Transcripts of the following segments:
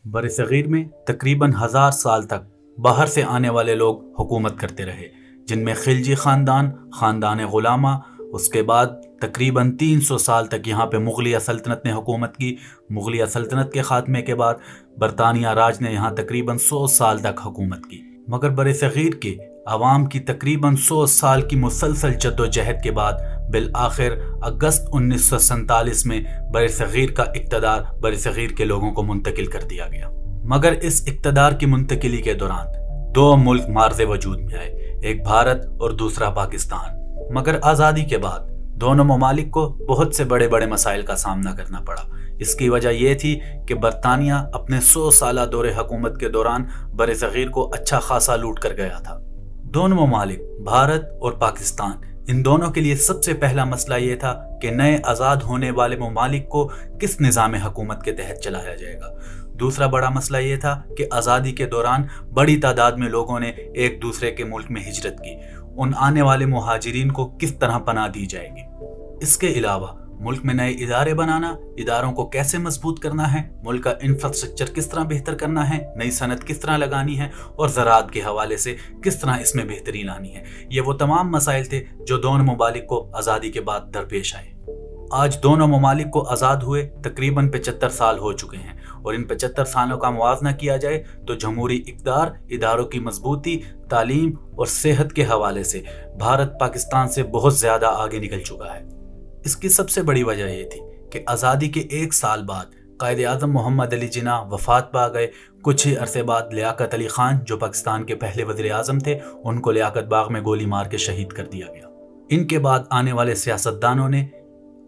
बरसगीर में तकरीबन 1000 साल तक बाहर से आने वाले लोग हुकूमत करते रहे, जिनमें खिलजी ख़ानदान, ख़ानदान ग़ुलामा। उसके बाद तकरीबन 300 साल तक यहाँ पे मुग़लिया सल्तनत ने हुकूमत की। मुग़लिया सल्तनत के ख़ात्मे के बाद बरतानिया राज ने यहाँ तकरीबन 100 साल तक हुकूमत की। मगर बरसगीर के आवाम की तकरीबन 100 साल की मुसलसल जद्दोजहद के बाद बिल आखिर अगस्त 1947 में बरसगीर का इक़्तिदार बरसगीर के लोगों को मुंतकिल कर दिया गया। मगर इस इक़्तिदार की मुंतकिली के दौरान दो मुल्क मार्ज़े वजूद में आए, एक भारत और दूसरा पाकिस्तान। मगर आज़ादी के बाद दोनों ममालिक को बहुत से बड़े बड़े मसाइल का सामना करना पड़ा। इसकी वजह यह थी कि बरतानिया अपने 100 साला दौरे हुकूमत के दौरान बरसगीर को अच्छा खासा लूट कर गया था। दोनों ममालिक भारत और पाकिस्तान, इन दोनों के लिए सबसे पहला मसला ये था कि नए आज़ाद होने वाले ममालिक को किस निज़ाम हुकूमत के तहत चलाया जाएगा। दूसरा बड़ा मसला ये था कि आज़ादी के दौरान बड़ी तादाद में लोगों ने एक दूसरे के मुल्क में हिजरत की। उन आने वाले मुहाजिरीन को किस तरह पनाह दी जाएगी। इसके अलावा मुल्क में नए इदारे बनाना, इदारों को कैसे मजबूत करना है, मुल्क का इंफ्रास्ट्रक्चर किस तरह बेहतर करना है, नई सनत किस तरह लगानी है और ज़राअत के हवाले से किस तरह इसमें बेहतरी लानी है। ये वो तमाम मसाइल थे जो दोनों ममालिक को आज़ादी के बाद दरपेश आए। आज दोनों ममालिक को आज़ाद हुए तकरीबन 75 साल हो चुके हैं और इन 75 सालों का मुआवजा किया जाए तो जमहूरी इक़्तिदार, इदारों की मजबूती, तालीम और सेहत के हवाले से भारत पाकिस्तान से बहुत ज़्यादा आगे निकल चुका है। इसकी सबसे बड़ी वजह यह थी कि आज़ादी के 1 साल बाद कायद-ए-आज़म मोहम्मद अली जिन्ना वफ़ात पा गए। कुछ ही अरसे बाद लियाकत अली ख़ान, जो पाकिस्तान के पहले वज़ीर आज़म थे, उनको लियाकत बाग में गोली मार के शहीद कर दिया गया। इनके बाद आने वाले सियासतदानों ने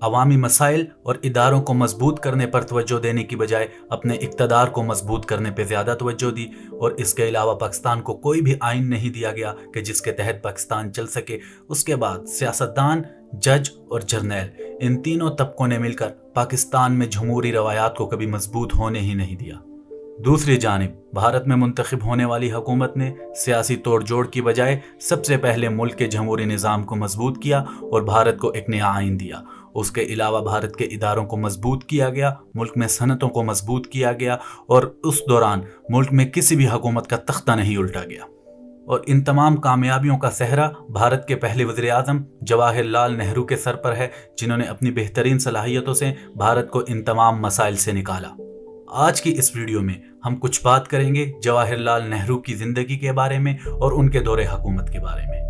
अवामी मसाइल और इदारों को मजबूत करने पर तवज्जो देने की बजाय अपने इक़्तिदार को मजबूत करने पर ज़्यादा तवज्जो दी। और इसके अलावा पाकिस्तान को कोई भी आइन नहीं दिया गया कि जिसके तहत पाकिस्तान चल सके। उसके बाद सियासतदान, जज और जर्नैल, इन तीनों तबकों ने मिलकर पाकिस्तान में जमहूरी रवायात को कभी मजबूत होने ही नहीं दिया। दूसरी जानिब भारत में मुंतखब होने वाली हुकूमत ने सियासी तोड़ जोड़ की बजाय सबसे पहले मुल्क के जमहूरी निज़ाम को मजबूत किया और भारत को एक नया आइन दिया। उसके अलावा भारत के इदारों को मजबूत किया गया, मुल्क में सनतों को मजबूत किया गया और उस दौरान मुल्क में किसी भी हुकूमत का तख्ता नहीं उल्टा गया। और इन तमाम कामयाबियों का सेहरा भारत के पहले वज़ीर आज़म जवाहरलाल नेहरू के सर पर है, जिन्होंने अपनी बेहतरीन सलाहियतों से भारत को इन तमाम मसाइल से निकाला। आज की इस वीडियो में हम कुछ बात करेंगे जवाहरलाल नेहरू की ज़िंदगी के बारे में और उनके दौरे हुकूमत के बारे में।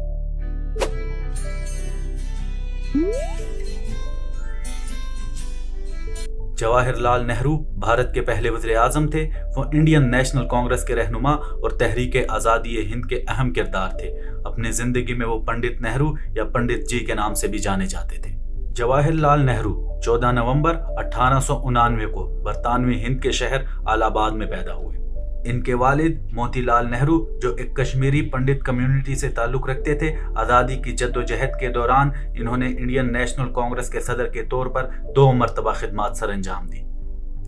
जवाहरलाल नेहरू भारत के पहले वज़ीर आज़म थे। वो इंडियन नेशनल कांग्रेस के रहनुमा और तहरीक आज़ादी हिंद के अहम किरदार थे। अपनी ज़िंदगी में वो पंडित नेहरू या पंडित जी के नाम से भी जाने जाते थे। जवाहरलाल नेहरू 14 नवंबर 1899 को बरतानवी हिंद के शहर अलाहाबाद में पैदा हुए। इनके वालिद मोतीलाल नेहरू, जो एक कश्मीरी पंडित कम्युनिटी से ताल्लुक़ रखते थे, आज़ादी की जद्दोजहद के दौरान इन्होंने इंडियन नेशनल कांग्रेस के सदर के तौर पर 2 मरतबा खिदमत सर अंजाम दी।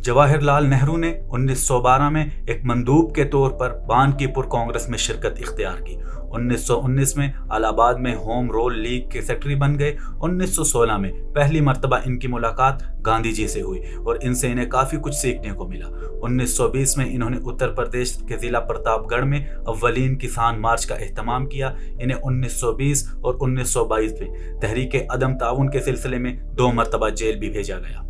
जवाहरलाल नेहरू ने 1912 में एक मंदूब के तौर पर बानकीपुर कांग्रेस में शिरकत इख्तियार की। 1919 में अलाहाबाद में होम रूल लीग के सेक्रेटरी बन गए। 1916 में पहली मर्तबा इनकी मुलाकात गांधी जी से हुई और इनसे इन्हें काफ़ी कुछ सीखने को मिला। 1920 में इन्होंने उत्तर प्रदेश के ज़िला प्रतापगढ़ में अव्वलीन किसान मार्च का एहतमाम किया। इन्हें 1920 और 1922 में तहरीक अदम ताउन के सिलसिले में 2 मरतबा जेल भी भेजा गया।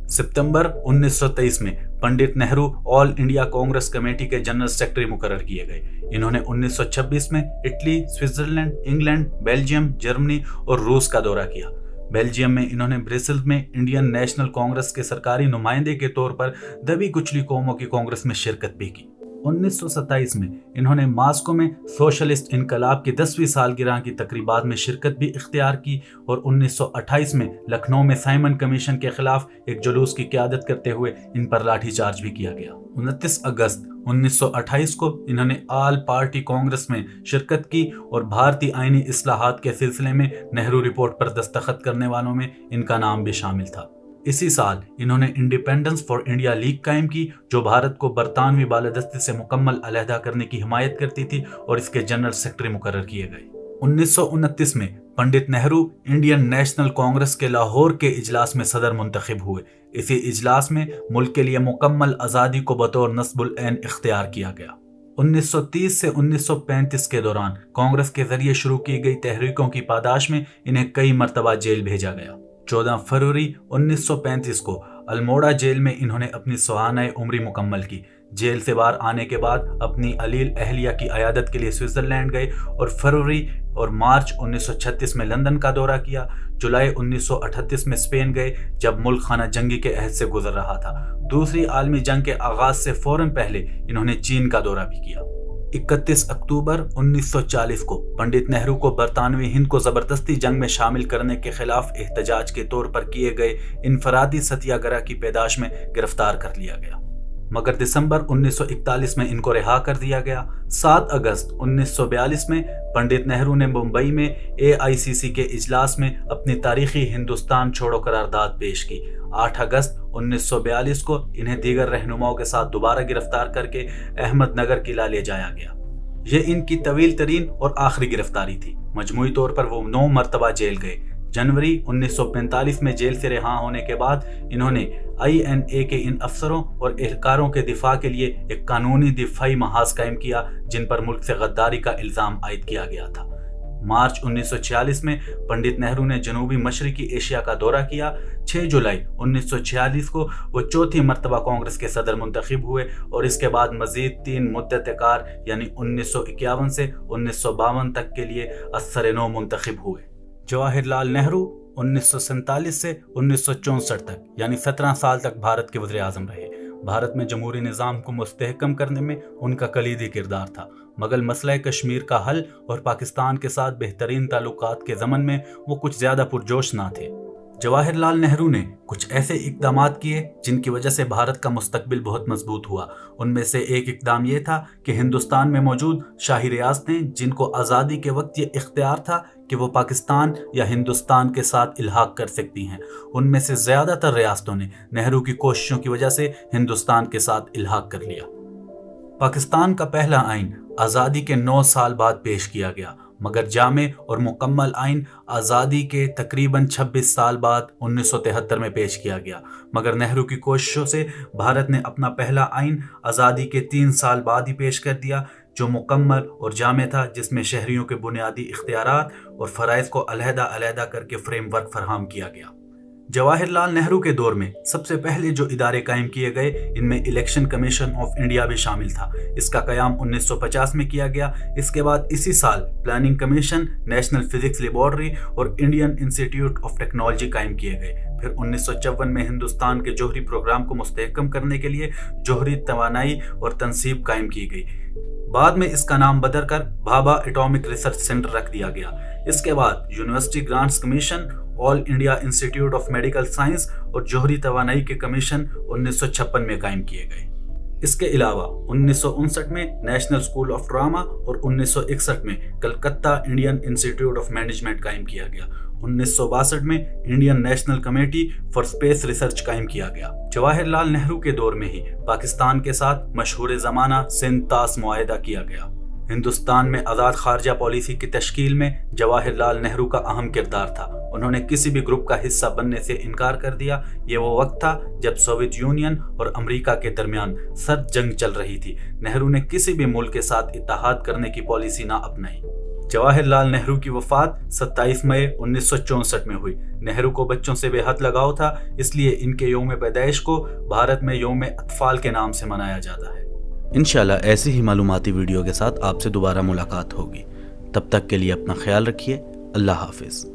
सितंबर 1923 में Pandit Nehru all India Congress committee के जनरल सेक्रेटरी मुकर्रर किए गए। इन्होंने 1926 में Italy, Switzerland, England, Belgium, Germany और रूस का दौरा किया। बेल्जियम में इन्होंने ब्रसेल्स में इंडियन नेशनल कांग्रेस के सरकारी नुमाइंदे के तौर पर दबी कुचली कौमों की कांग्रेस में शिरकत भी की। 1927 में इन्होंने मास्को में सोशलिस्ट इनकलाब की 10वीं सालगिरह की तकरीबात में शिरकत भी इख्तियार की और 1928 में लखनऊ में साइमन कमीशन के खिलाफ एक जुलूस की क़यादत करते हुए इन पर लाठीचार्ज भी किया गया। 29 अगस्त 1928 को इन्होंने ऑल पार्टी कांग्रेस में शिरकत की और भारतीय आईनी इस्लाहात के सिलसिले में नेहरू रिपोर्ट पर दस्तखत करने वालों में इनका नाम भी शामिल था। इसी साल इन्होंने इंडिपेंडेंस फॉर इंडिया लीग कायम की, जो भारत को बरतानवी बालादस्ती से मुकम्मल अलहदा करने की हिमायत करती थी और इसके जनरल सेक्रेटरी मुकर्रर किए गए। 1929 में पंडित नेहरू इंडियन नेशनल कांग्रेस के लाहौर के इजलास में सदर मुंतखब हुए। اسی اجلاس میں ملک کے لیے مکمل آزادی کو بطور نصب العین اختیار کیا گیا۔ 1930 سے 1935 کے دوران کانگریس کے ذریعے شروع کی گئی تحریکوں کی پاداش میں انہیں کئی مرتبہ جیل بھیجا گیا۔ 14 فروری 1935 کو الموڑا جیل میں انہوں نے اپنی سوانح عمری مکمل کی۔ جیل سے باہر آنے کے بعد اپنی علیل اہلیہ کی عیادت کے لیے سوئٹزرلینڈ گئے اور فروری اور مارچ 1936 میں لندن کا دورہ کیا۔ جولائی 1938 میں اسپین گئے جب ملک خانہ جنگی کے عہد سے گزر رہا تھا۔ دوسری عالمی جنگ کے آغاز سے فوراً پہلے انہوں نے چین کا دورہ بھی کیا۔ 31 اکتوبر 1940 کو پنڈت نہرو کو برطانوی ہند کو زبردستی جنگ میں شامل کرنے کے خلاف احتجاج کے طور پر کیے گئے انفرادی ستیہ گرہ کی پیداش میں گرفتار کر لیا گیا، مگر دسمبر 1941 میں ان کو رہا کر دیا گیا۔ 7 اگست 1942 میں پنڈت نہرو نے ممبئی میں AICC کے اجلاس میں اپنی تاریخی ہندوستان چھوڑو قرارداد پیش کی۔ 8 اگست 1942 کو انہیں دیگر رہنماؤں کے ساتھ دوبارہ گرفتار کر کے احمد نگر قلعہ لے جایا گیا۔ یہ ان کی طویل ترین اور آخری گرفتاری تھی۔ مجموعی طور پر وہ 9 مرتبہ جیل گئے۔ جنوری 1945 میں جیل سے رہا ہونے کے بعد انہوں نے INA کے ان افسروں اور اہلکاروں کے دفاع کے لیے ایک قانونی دفاعی محاذ قائم کیا جن پر ملک سے غداری کا الزام عائد کیا گیا تھا۔ مارچ 1946 میں پنڈت نہرو نے جنوبی مشرقی ایشیا کا دورہ کیا۔ 6 جولائی 1946 کو وہ چوتھی مرتبہ کانگریس کے صدر منتخب ہوئے اور اس کے بعد مزید 3 مدت کار یعنی 1951 سے 1952 تک کے لیے اثر نو منتخب ہوئے۔ جواہر لال نہرو 1947 سے 1964 تک یعنی 17 سال تک بھارت کے وزیر اعظم رہے۔ بھارت میں جمہوری نظام کو مستحکم کرنے میں ان کا کلیدی کردار تھا، مگر مسئلہ کشمیر کا حل اور پاکستان کے ساتھ بہترین تعلقات کے ضمن میں وہ کچھ زیادہ پرجوش نہ تھے۔ جواہر لال نہرو نے کچھ ایسے اقدامات کیے جن کی وجہ سے بھارت کا مستقبل بہت مضبوط ہوا۔ ان میں سے ایک اقدام یہ تھا کہ ہندوستان میں موجود شاہی ریاستیں جن کو آزادی کے وقت یہ اختیار تھا کہ وہ پاکستان یا ہندوستان کے ساتھ الحاق کر سکتی ہیں، ان میں سے زیادہ تر ریاستوں نے نہرو کی کوششوں کی وجہ سے ہندوستان کے ساتھ الحاق کر لیا۔ پاکستان کا پہلا آئین آزادی کے 9 سال بعد پیش کیا گیا، مگر جامع اور مکمل آئین آزادی کے تقریباً 26 سال بعد 1973 میں پیش کیا گیا، مگر نہرو کی کوششوں سے بھارت نے اپنا پہلا آئین آزادی کے 3 سال بعد ہی پیش کر دیا، جو مکمل اور جامع تھا، جس میں شہریوں کے بنیادی اختیارات اور فرائض کو علیحدہ علیحدہ کر کے فریم ورک فراہم کیا گیا۔ جواہر لال نہرو کے دور میں سب سے پہلے جو ادارے قائم کیے گئے ان میں الیکشن کمیشن آف انڈیا بھی شامل تھا۔ اس کا قیام 1950 میں کیا گیا۔ اس کے بعد اسی سال planning commission, national physics laboratory اور انڈین انسٹیٹیوٹ آف ٹیکنالوجی قائم کیے گئے۔ پھر 1954 میں ہندوستان کے جوہری پروگرام کو مستحکم کرنے کے لیے جوہری توانائی اور تنصیب قائم کی گئی۔ بعد میں اس کا نام بدل کر بھابھا ایٹامک ریسرچ سینٹر رکھ دیا گیا۔ اس کے بعد university grants commission, all India institute of medical science اور جوہری توانائی کے کمیشن 1956 میں قائم کیے گئے۔ اس کے علاوہ 1959 میں نیشنل اسکول آف ڈرامہ اور 1961 میں Calcutta Indian institute of management قائم کیا گیا۔ 1962 میں Indian national committee for space research قائم کیا گیا۔ جواہر لال نہرو کے دور میں ہی پاکستان کے ساتھ مشہور زمانہ سندھ طاس معاہدہ کیا گیا۔ ہندوستان میں آزاد خارجہ پالیسی کی تشکیل میں جواہر لال نہرو کا اہم کردار تھا۔ انہوں نے کسی بھی گروپ کا حصہ بننے سے انکار کر دیا۔ یہ وہ وقت تھا جب سوویت یونین اور امریکہ کے درمیان سرد جنگ چل رہی تھی۔ نہرو نے کسی بھی ملک کے ساتھ اتحاد کرنے کی پالیسی نہ اپنائی۔ جواہر لال نہرو کی وفات 27 مئی 1964 میں ہوئی۔ نہرو کو بچوں سے بے حد لگاؤ تھا، اس لیے ان کے یوم پیدائش کو بھارت میں یوم اطفال کے نام سے منایا جاتا ہے۔ انشاءاللہ ایسی ہی معلوماتی ویڈیو کے ساتھ آپ سے دوبارہ ملاقات ہوگی۔ تب تک کے لیے اپنا خیال رکھیے۔ اللہ حافظ۔